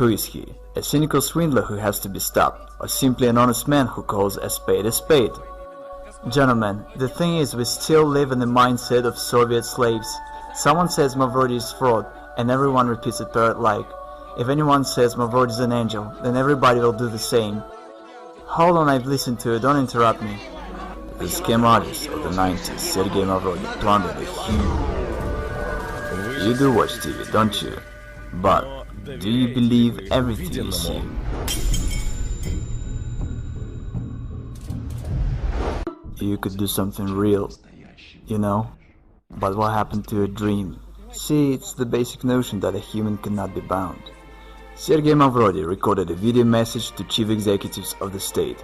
Who is he? A cynical swindler who has to be stopped, or simply an honest man who calls a spade a spade? Gentlemen, the thing is, we still live in the mindset of Soviet slaves. Someone says Mavrodi is fraud, and everyone repeats it parrot-like. If anyone says Mavrodi is an angel, then everybody will do the same. Hold on, I've listened to it, don't interrupt me. The scam artist of the 90s, Sergey Mavrodi, plundered a huge... You do watch TV, don't you? But do you believe everything you see? You could do something real, you know? But what happened to your dream? See, it's the basic notion that a human cannot be bound. Sergey Mavrodi recorded a video message to chief executives of the state.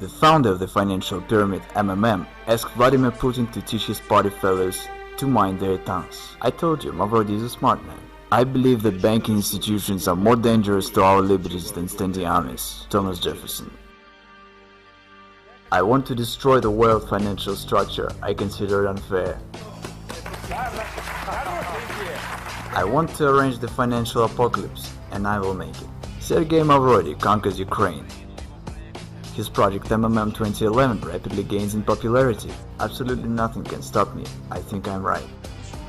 The founder of the financial pyramid, MMM, asked Vladimir Putin to teach his party fellows to mind their tongues. I told you, Mavrodi is a smart man. I believe that banking institutions are more dangerous to our liberties than standing armies. Thomas Jefferson. I want to destroy the world financial structure I consider unfair. I want to arrange the financial apocalypse, and I will make it. Sergey Mavrodi conquers Ukraine. His project MMM 2011 rapidly gains in popularity. Absolutely nothing can stop me. I think I'm right.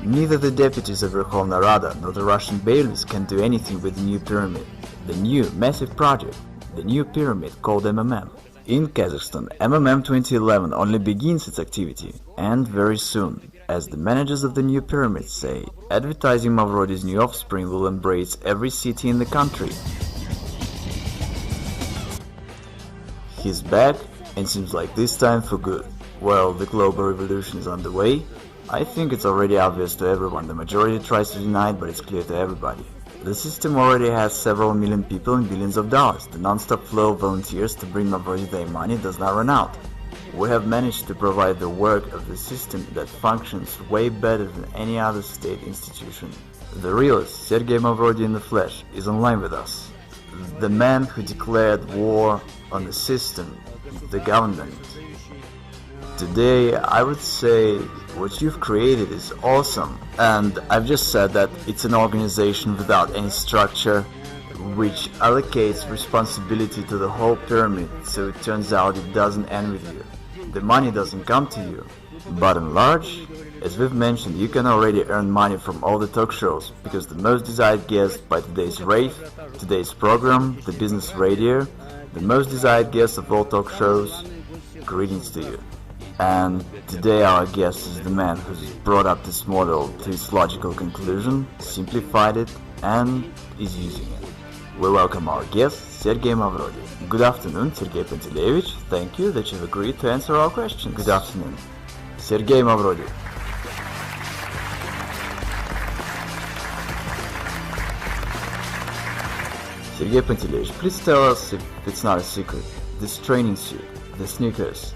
Neither the deputies of Verkhovna Rada nor the Russian bailiffs can do anything with the new pyramid. The new, massive project, the new pyramid called MMM. In Kazakhstan, MMM 2011 only begins its activity, and very soon, as the managers of the new pyramid say, advertising Mavrodi's new offspring will embrace every city in the country. He's back, and seems like this time for good. Well, the global revolution is underway. I think it's already obvious to everyone. The majority tries to deny it, but it's clear to everybody. The system already has several million people and billions of dollars. The non-stop flow of volunteers to bring Mavrodi their money does not run out. We have managed to provide the work of the system that functions way better than any other state institution. The realist, Sergey Mavrodi in the flesh, is online with us. The man who declared war on the system, the government. Today, I would say what you've created is awesome, and I've just said that it's an organization without any structure, which allocates responsibility to the whole pyramid, so it turns out it doesn't end with you. The money doesn't come to you. Bottom large, as we've mentioned, you can already earn money from all the talk shows, because the most desired guest by today's rave, today's program, the business radio, the most desired guest of all talk shows, greetings to you. And today our guest is the man who's brought up this model to its logical conclusion, simplified it, and is using it. We welcome our guest, Sergey Mavrodi. Good afternoon, Sergey Pantelevich. Thank you that you've agreed to answer our questions. Good afternoon. Sergey Mavrodi. Sergey Pantelevich, please tell us, if it's not a secret, this training suit, the sneakers,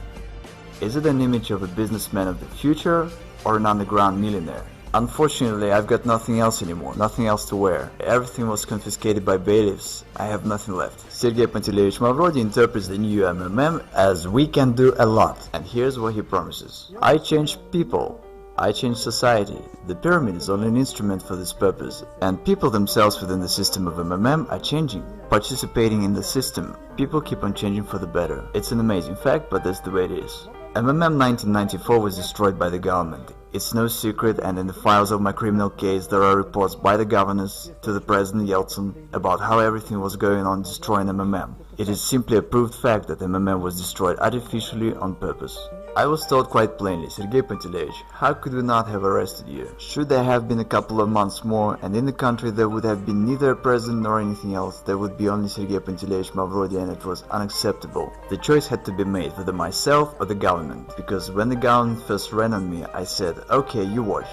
is it an image of a businessman of the future or an underground millionaire? Unfortunately, I've got nothing else anymore, nothing else to wear. Everything was confiscated by bailiffs. I have nothing left. Sergey Pantelevich Mavrodi interprets the new MMM as we can do a lot. And here's what he promises. I change people. I change society. The pyramid is only an instrument for this purpose. And people themselves within the system of MMM are changing, participating in the system. People keep on changing for the better. It's an amazing fact, but that's the way it is. MMM 1994 was destroyed by the government. It's no secret, and in the files of my criminal case there are reports by the governors to the President Yeltsin about how everything was going on destroying MMM. It is simply a proved fact that MMM was destroyed artificially on purpose. I was told quite plainly, Sergey Pantelevich, how could we not have arrested you? Should there have been a couple of months more, and in the country there would have been neither a president nor anything else, there would be only Sergey Pantelevich Mavrodi, and it was unacceptable. The choice had to be made, whether myself or the government, because when the government first ran on me, I said, okay, you watch.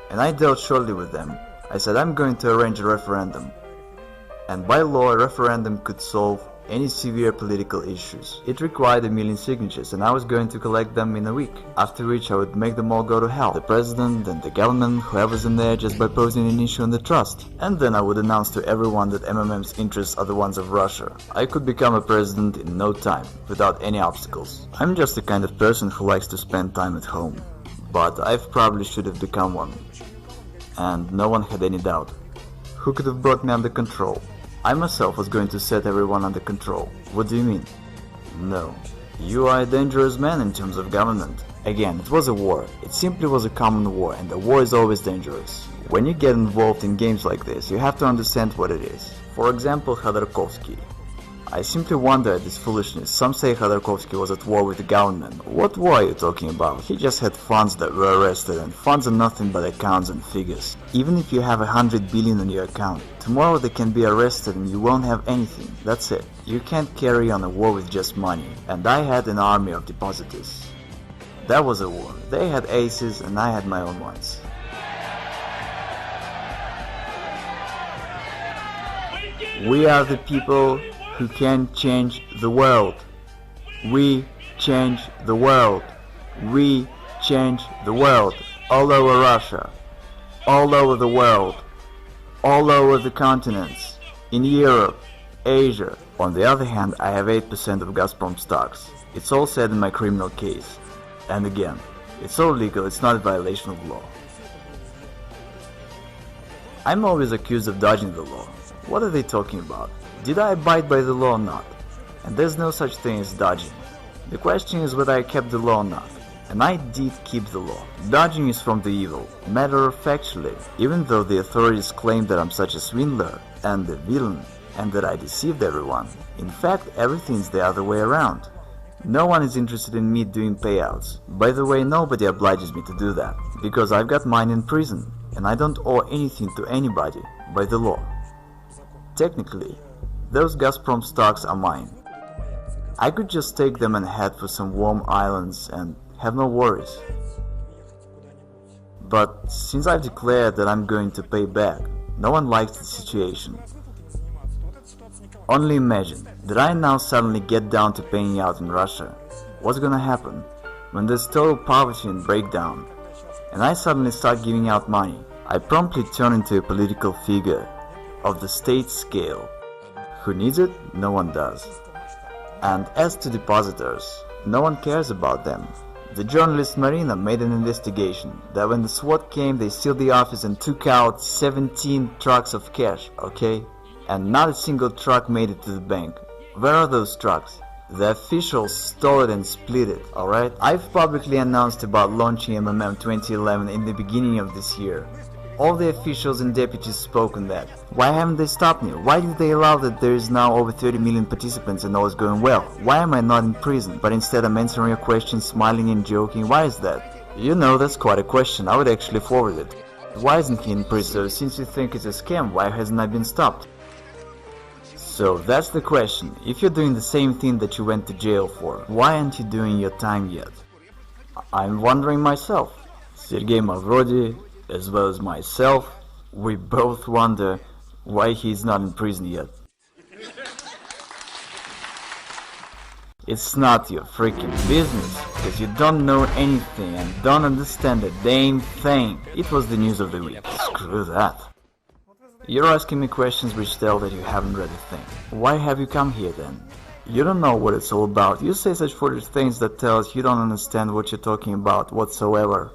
And I dealt shortly with them. I said, I'm going to arrange a referendum. And by law, a referendum could solve any severe political issues. It required 1 million signatures, and I was going to collect them in a week, after which I would make them all go to hell. The president and the government, whoever's in there, just by posing an issue on the trust. And then I would announce to everyone that MMM's interests are the ones of Russia. I could become a president in no time, without any obstacles. I'm just the kind of person who likes to spend time at home. But I probably should have become one. And no one had any doubt. Who could have brought me under control? I myself was going to set everyone under control. What do you mean? No. You are a dangerous man in terms of government. Again, it was a war. It simply was a common war, and a war is always dangerous. When you get involved in games like this, you have to understand what it is. For example, Khodorkovsky. I simply wonder at this foolishness. Some say Khodorkovsky was at war with the government. What war are you talking about? He just had funds that were arrested, and funds are nothing but accounts and figures. Even if you have 100 billion on your account, tomorrow they can be arrested and you won't have anything. That's it. You can't carry on a war with just money. And I had an army of depositors. That was a war. They had aces and I had my own ones. We are the people who can change the world. We change the world. We change the world. All over Russia. All over the world. All over the continents. In Europe. Asia. On the other hand, I have 8% of Gazprom stocks. It's all said in my criminal case. And again, it's all legal, it's not a violation of law. I'm always accused of dodging the law. What are they talking about? Did I abide by the law or not? And there's no such thing as dodging. The question is whether I kept the law or not. And I did keep the law. Dodging is from the evil. Matter of factually, even though the authorities claim that I'm such a swindler and a villain and that I deceived everyone, in fact everything's the other way around. No one is interested in me doing payouts. By the way, nobody obliges me to do that, because I've got mine in prison, and I don't owe anything to anybody by the law. Technically, those Gazprom stocks are mine. I could just take them and head for some warm islands and have no worries. But since I've declared that I'm going to pay back, no one likes the situation. Only imagine that I now suddenly get down to paying out in Russia. What's gonna happen when there's total poverty and breakdown, and I suddenly start giving out money? I promptly turn into a political figure of the state scale. Who needs it? No one does. And as to depositors, no one cares about them. The journalist Marina made an investigation that when the SWAT came, they sealed the office and took out 17 trucks of cash, okay? And not a single truck made it to the bank. Where are those trucks? The officials stole it and split it, alright? I've publicly announced about launching MMM 2011 in the beginning of this year. All the officials and deputies spoke on that. Why haven't they stopped me? Why did they allow that there is now over 30 million participants and all is going well? Why am I not in prison, but instead I'm answering your questions, smiling and joking? Why is that? You know, that's quite a question. I would actually forward it. Why isn't he in prison? So since you think it's a scam, why hasn't I been stopped? So that's the question. If you're doing the same thing that you went to jail for, why aren't you doing your time yet? I'm wondering myself. Sergey Mavrodi, as well as myself, we both wonder why he's not in prison yet. It's not your freaking business, because you don't know anything and don't understand a damn thing. It was the news of the week. Screw that. You're asking me questions which tell that you haven't read a thing. Why have you come here then? You don't know what it's all about. You say such foolish things that tell us you don't understand what you're talking about whatsoever.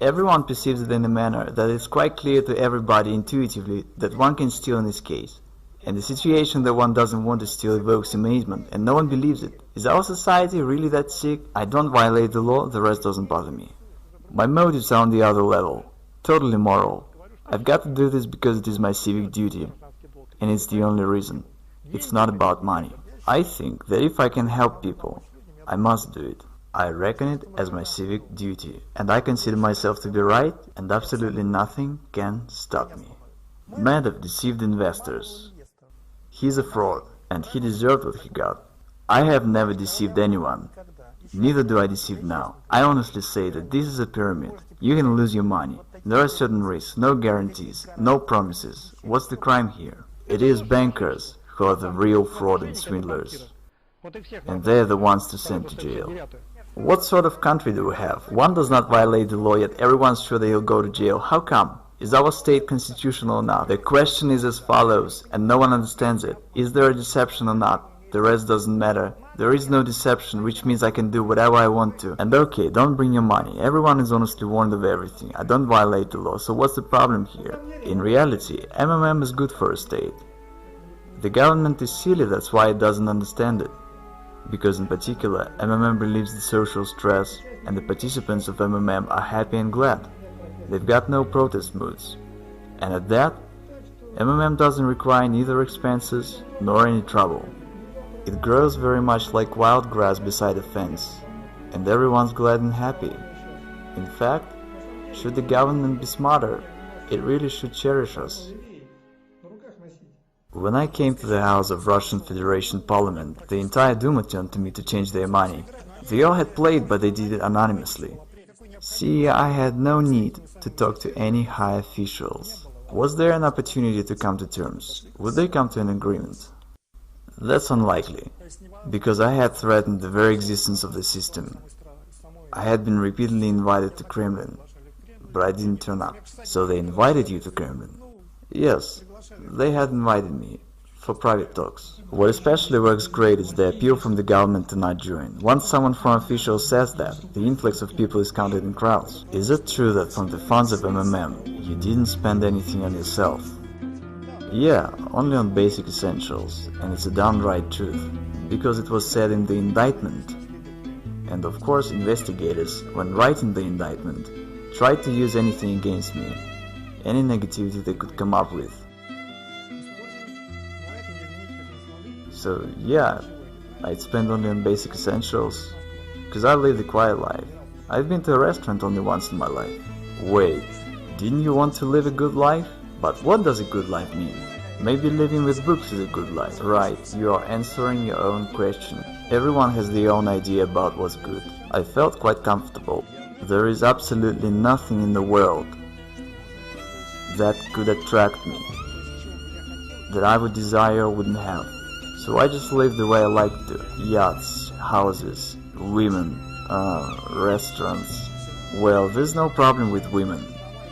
Everyone perceives it in a manner that is quite clear to everybody intuitively that one can steal in this case. And the situation that one doesn't want to steal evokes amazement, and no one believes it. Is our society really that sick? I don't violate the law, the rest doesn't bother me. My motives are on the other level. Totally moral. I've got to do this because it is my civic duty. And it's the only reason. It's not about money. I think that if I can help people, I must do it. I reckon it as my civic duty. And I consider myself to be right, and absolutely nothing can stop me. Madoff deceived investors. He's a fraud, and he deserved what he got. I have never deceived anyone. Neither do I deceive now. I honestly say that this is a pyramid. You can lose your money. There are certain risks, no guarantees, no promises. What's the crime here? It is bankers who are the real fraud and swindlers. And they're the ones to send to jail. What sort of country do we have? One does not violate the law, yet everyone's sure they'll go to jail. How come? Is our state constitutional or not? The question is as follows, and no one understands it. Is there a deception or not? The rest doesn't matter. There is no deception, which means I can do whatever I want to. And okay, don't bring your money. Everyone is honestly warned of everything. I don't violate the law, so what's the problem here? In reality, MMM is good for a state. The government is silly, that's why it doesn't understand it. Because in particular, MMM relieves the social stress, and the participants of MMM are happy and glad. They've got no protest moods. And at that, MMM doesn't require neither expenses nor any trouble. It grows very much like wild grass beside a fence, and everyone's glad and happy. In fact, should the government be smarter, it really should cherish us. When I came to the house of Russian Federation Parliament, the entire Duma turned to me to change their money. They all had played, but they did it anonymously. See, I had no need to talk to any high officials. Was there an opportunity to come to terms? Would they come to an agreement? That's unlikely, because I had threatened the very existence of the system. I had been repeatedly invited to Kremlin, but I didn't turn up. So they invited you to Kremlin? Yes, they had invited me, for private talks. What especially works great is the appeal from the government to not join. Once someone from officials says that, the influx of people is counted in crowds. Is it true that from the funds of MMM, you didn't spend anything on yourself? Yeah, only on basic essentials, and it's a downright truth, because it was said in the indictment. And of course investigators, when writing the indictment, tried to use anything against me, any negativity they could come up with. So yeah, I'd spend only on basic essentials, because I live the quiet life. I've been to a restaurant only once in my life. Wait, didn't you want to live a good life? But what does a good life mean? Maybe living with books is a good life. Right, you are answering your own question. Everyone has their own idea about what's good. I felt quite comfortable. There is absolutely nothing in the world that could attract me, that I would desire or wouldn't have. So I just live the way I like to. Yachts, houses, women, restaurants. Well, there's no problem with women,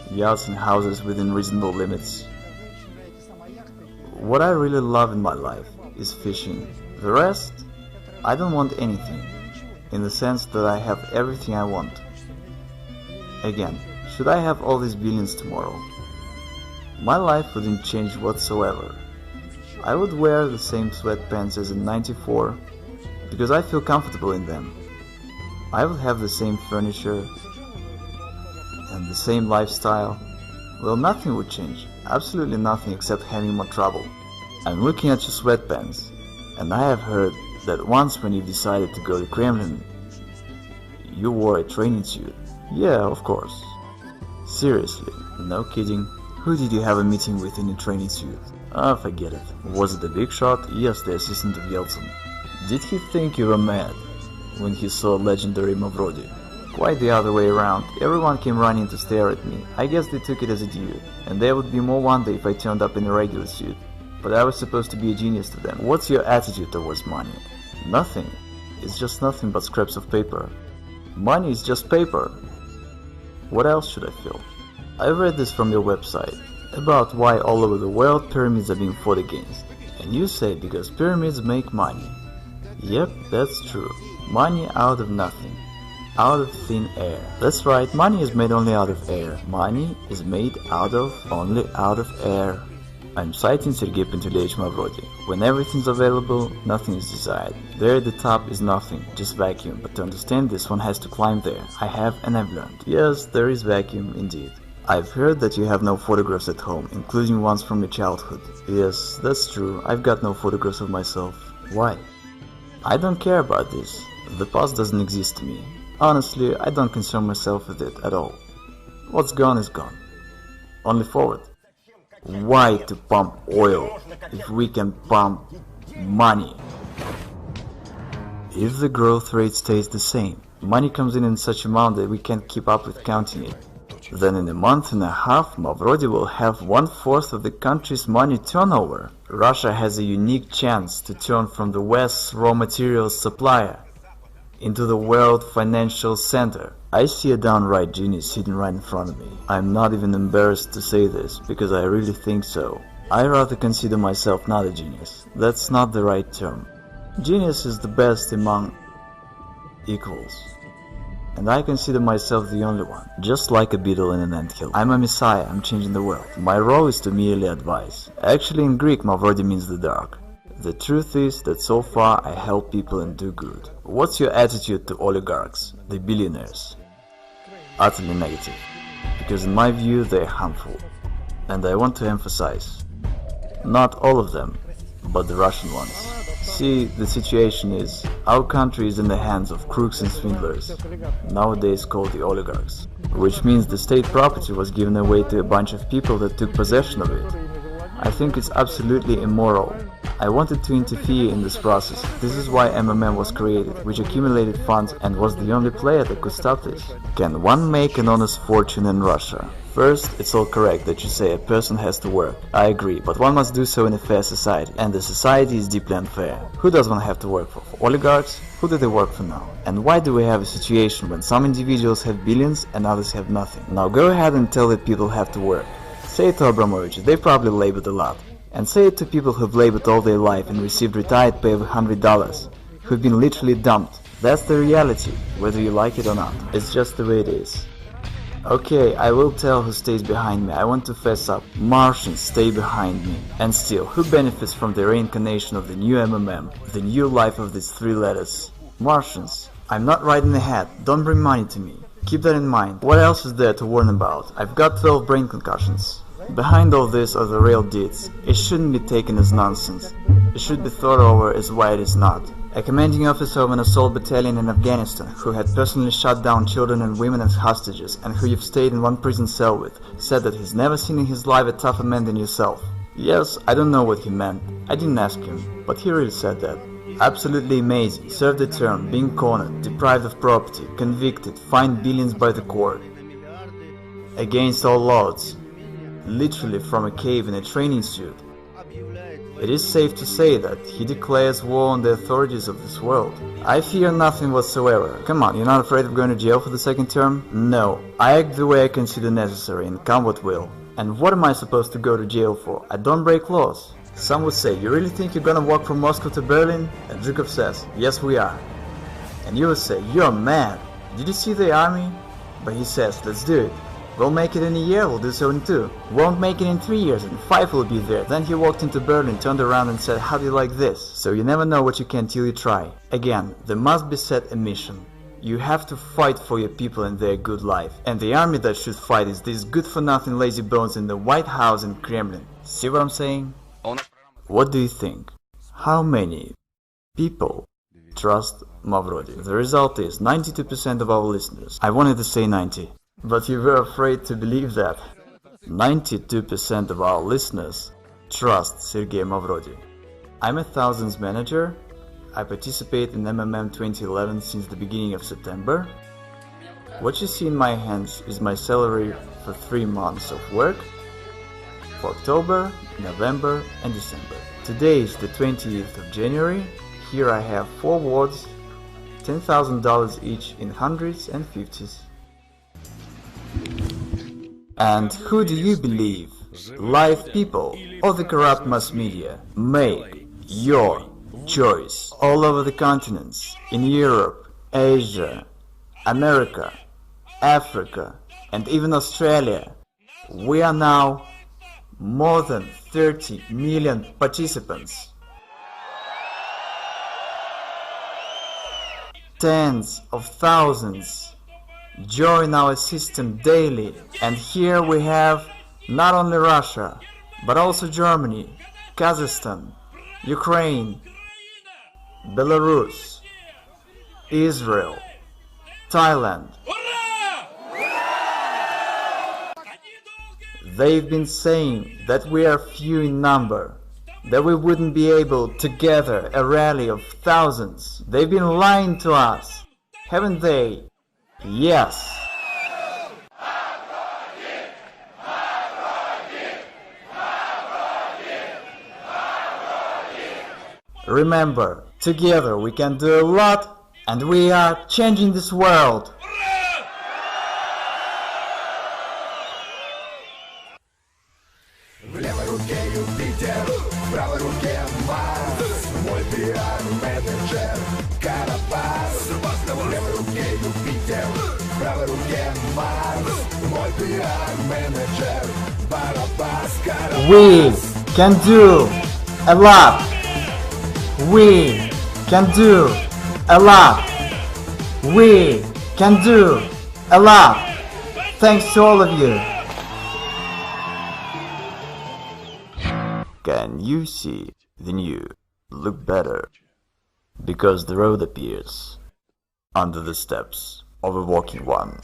yachts and houses within reasonable limits. What I really love in my life is fishing. The rest, I don't want anything, in the sense that I have everything I want. Again, should I have all these billions tomorrow, my life wouldn't change whatsoever. I would wear the same sweatpants as in '94 because I feel comfortable in them. I would have the same furniture and the same lifestyle. Well, nothing would change, absolutely nothing except having more trouble. I'm looking at your sweatpants, and I have heard that once when you decided to go to Kremlin, you wore a training suit. Yeah, of course. Seriously, no kidding. Who did you have a meeting with in a training suit? Ah, forget it. Was it the big shot? Yes, the assistant of Yeltsin. Did he think you were mad when he saw legendary Mavrodi? Quite the other way around. Everyone came running to stare at me. I guess they took it as a due, and there would be more wonder if I turned up in a regular suit. But I was supposed to be a genius to them. What's your attitude towards money? Nothing. It's just nothing but scraps of paper. Money is just paper. What else should I feel? I read this from your website, about why all over the world pyramids are being fought against. And you say because pyramids make money. Yep, that's true. Money out of nothing. Out of thin air. That's right, money is made only out of air. Money is made only out of air. I'm citing Sergey Mavrodi. When everything's available, nothing is desired. There at the top is nothing, just vacuum. But to understand this, one has to climb there. I have and I've learned. Yes, there is vacuum indeed. I've heard that you have no photographs at home, including ones from your childhood. Yes, that's true. I've got no photographs of myself. Why? I don't care about this. The past doesn't exist to me. Honestly, I don't concern myself with it at all. What's gone is gone. Only forward. Why to pump oil if we can pump money? If the growth rate stays the same, money comes in such amount that we can't keep up with counting it. Then in a month and a half, Mavrodi will have 1/4 of the country's money turnover. Russia has a unique chance to turn from the West's raw materials supplier into the world financial center. I see a downright genius sitting right in front of me. I'm not even embarrassed to say this, because I really think so. I rather consider myself not a genius. That's not the right term. Genius is the best among equals. And I consider myself the only one, just like a beetle in an anthill. I'm a messiah, I'm changing the world. My role is to merely advise. Actually in Greek, Mavrodi means the dark. The truth is that so far I help people and do good. What's your attitude to oligarchs, the billionaires? Utterly negative, because in my view they are harmful. And I want to emphasize, not all of them, but the Russian ones. See, the situation is, our country is in the hands of crooks and swindlers, nowadays called the oligarchs, which means the state property was given away to a bunch of people that took possession of it. I think it's absolutely immoral. I wanted to interfere in this process. This is why MMM was created, which accumulated funds and was the only player that could stop this. Can one make an honest fortune in Russia? First, it's all correct that you say a person has to work. I agree, but one must do so in a fair society, and the society is deeply unfair. Who does one have to work for? For oligarchs? Who do they work for now? And why do we have a situation when some individuals have billions and others have nothing? Now go ahead and tell that people have to work. Say it to Abramovich, they probably labored a lot. And say it to people who've labored all their life and received retired pay of $100, who've been literally dumped. That's the reality, whether you like it or not. It's just the way it is. Okay, I will tell who stays behind me. I want to fess up. Martians stay behind me. And still, who benefits from the reincarnation of the new MMM, the new life of these three letters? Martians. I'm not riding ahead. Don't bring money to me. Keep that in mind. What else is there to warn about? I've got 12 brain concussions. Behind all this are the real deeds. It shouldn't be taken as nonsense. It should be thought over as why it is not. A commanding officer of an assault battalion in Afghanistan, who had personally shot down children and women as hostages, and who you've stayed in one prison cell with, said that he's never seen in his life a tougher man than yourself. Yes, I don't know what he meant. I didn't ask him, but he really said that. Absolutely amazing. Served a term, being cornered, deprived of property, convicted, fined billions by the court. Against all odds. Literally from a cave in a training suit. It is safe to say that he declares war on the authorities of this world. I fear nothing whatsoever. Come on, you're not afraid of going to jail for the second term? No, I act the way I consider necessary and come what will. And what am I supposed to go to jail for? I don't break laws. Some would say, you really think you're gonna walk from Moscow to Berlin? And Zhukov says, yes we are. And you would say, you're mad. Did you see the army? But he says, let's do it. We'll make it in a year, we'll do so in 2. Won't make it in 3 years, and 5 will be there. Then he walked into Berlin, turned around and said, how do you like this? So you never know what you can till you try. Again, there must be set a mission. You have to fight for your people and their good life. And the army that should fight is these good-for-nothing lazy bones in the White House and Kremlin. See what I'm saying? What do you think? How many people trust Mavrodi? The result is 92% of our listeners. I wanted to say 90. But you were afraid to believe that. 92% of our listeners trust Sergey Mavrodi. I'm a thousands manager. I participate in MMM 2011 since the beginning of September. What you see in my hands is my salary for 3 months of work for October, November and December. Today is the 20th of January. Here I have 4 wards, $10,000 each in hundreds and fifties. And who do you believe? Live people or the corrupt mass media? Make your choice. All over the continents, in Europe, Asia, America, Africa, and even Australia, we are now more than 30 million participants. Tens of thousands join our system daily, and here we have not only Russia, but also Germany, Kazakhstan, Ukraine, Belarus, Israel, Thailand. They've been saying that we are few in number, that we wouldn't be able to gather a rally of thousands. They've been lying to us, haven't they? Yes. Remember, together we can do a lot, and we are changing this world. В левой руке Юпитер, в правой руке Марс. Мой пиар-менеджер Карапас. В левой руке Юпитер, в правой руке Марс. Мой пиар-менеджер Барабас. We can do a lot. We can do a lot. We can do a lot. Thanks to all of you. Can you see the new look better? Because the road appears under the steps of a walking one.